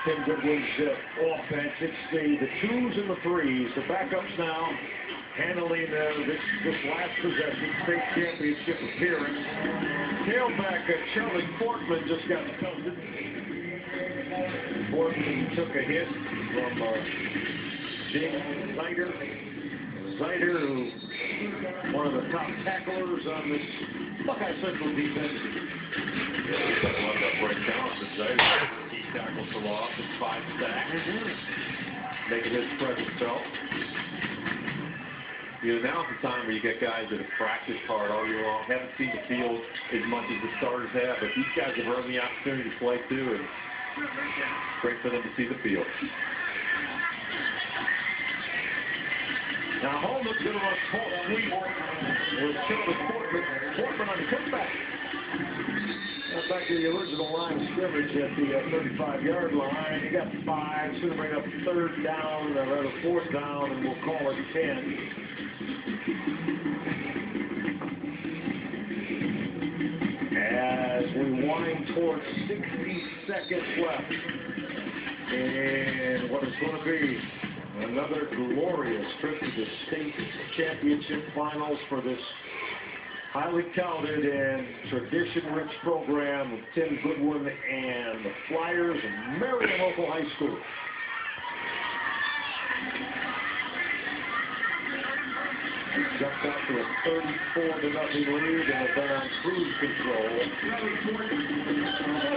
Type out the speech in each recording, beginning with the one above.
Tim Goodwin's offense. It's the twos and the threes. The backups now handling this last possession, state championship appearance. Tailback Charlie Portman just got pelted. Portman took a hit from James Zider. Zider, who one of the top tacklers on this Buckeye Central defense. Yeah, he's got one up right now. Zider, he tackles the loss and 5 sacks, making his presence felt. You know, now's the time where you get guys that have practiced hard all year long, haven't seen the field as much as the starters have, but these guys have earned the opportunity to play too, and it's great for them to see the field. Now Holman's going to run sweep with Charlie Portman. Portman on the comeback. Back to the original line of scrimmage at the 35-yard line. He got 5. It's going to bring up 3rd down, rather 4th down, and we'll call it 10. As we wind towards 60 seconds left. And what is going to be another glorious trip to the state championship finals for this highly touted and tradition-rich program of Tim Goodwin and the Flyers of Marion Local High School. Jumped out to a 34-0 lead and have been on cruise control.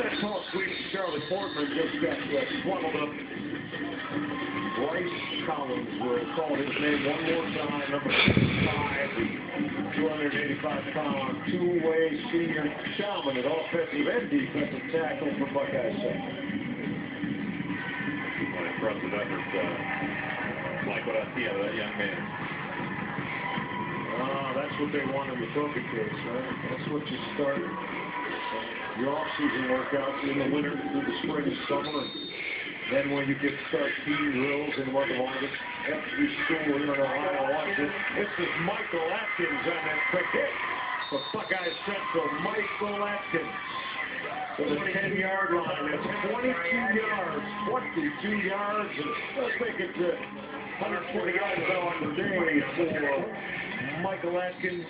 That tall, sweet Charlie Portman just got swaddled up. Bryce Collins will call his name one more time. Number 5, the 285-pound two-way senior shaman at offensive and defensive tackle for Buckeye Central. An impressive effort. Like what I see out of that young man. That's what they want in the trophy case, right? That's what you start your off-season workouts in the winter, through the spring and summer. And then when you get to start team drills in the month of August, every school in Ohio watches. This is Michael Atkins on that quick hit for Buckeye Central. Michael Atkins to the 10-yard line. That's 22 yards. 22 yards. And let's make it to 140 yards on the day for Michael Atkins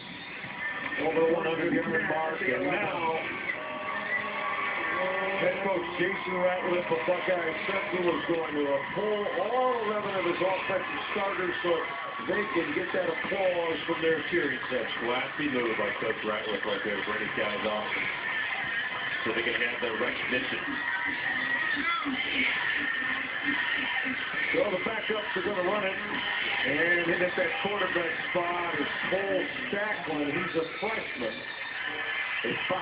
over the 100-yard mark. And now head coach Jason Ratliff of Buckeye Central is going to pull all 11 of his offensive starters so they can get that applause from their cheering section. Classy move by Coach Ratliff right there to bring his guys off so they can have their recognition. So the backups are going to run it. And in at that quarterback spot is Cole Stacklin. He's a freshman. A 5'9"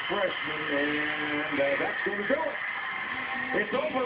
freshman, and that's going to do it. It's over.